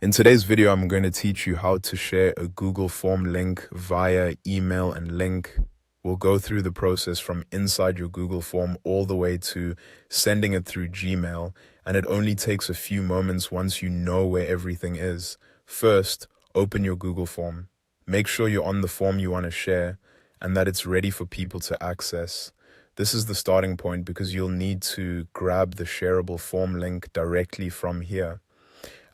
In today's video, I'm going to teach you how to share a Google Form link via email and link. We'll go through the process from inside your Google Form all the way to sending it through Gmail, and it only takes a few moments once you know where everything is. First, open your Google Form. Make sure you're on the form you want to share and that it's ready for people to access. This is the starting point because you'll need to grab the shareable form link directly from here.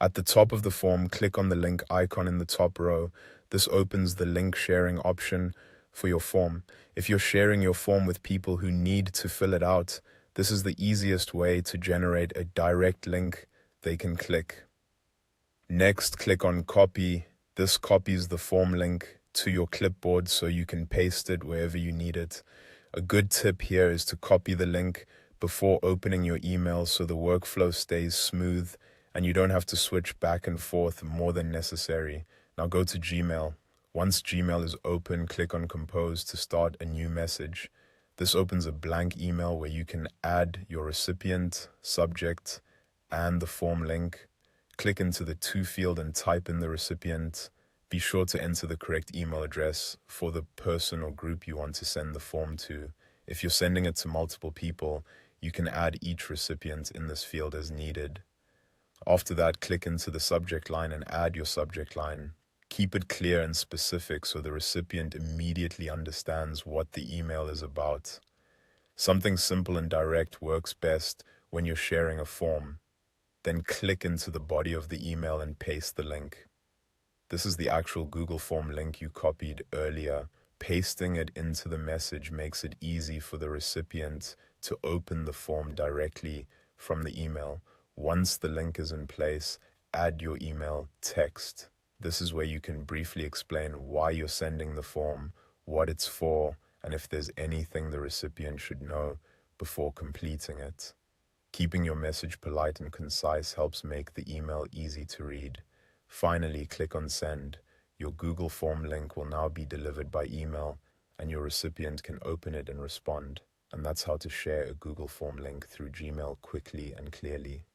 At the top of the form, click on the link icon in the top row. This opens the link sharing option for your form. If you're sharing your form with people who need to fill it out, this is the easiest way to generate a direct link they can click. Next, click on copy. This copies the form link to your clipboard so you can paste it wherever you need it. A good tip here is to copy the link before opening your email so the workflow stays smooth and you don't have to switch back and forth more than necessary. Now go to Gmail. Once Gmail is open, click on Compose to start a new message. This opens a blank email where you can add your recipient, subject, and the form link. Click into the to field and type in the recipient. Be sure to enter the correct email address for the person or group you want to send the form to. If you're sending it to multiple people, you can add each recipient in this field as needed. After that, click into the subject line and add your subject line. Keep it clear and specific so the recipient immediately understands what the email is about. Something simple and direct works best when you're sharing a form. Then click into the body of the email and paste the link. This is the actual Google Form link you copied earlier. Pasting it into the message makes it easy for the recipient to open the form directly from the email. Once the link is in place, add your email text. This is where you can briefly explain why you're sending the form, what it's for, and if there's anything the recipient should know before completing it. Keeping your message polite and concise helps make the email easy to read. Finally, click on Send. Your Google Form link will now be delivered by email, and your recipient can open it and respond. And that's how to share a Google Form link through Gmail quickly and clearly.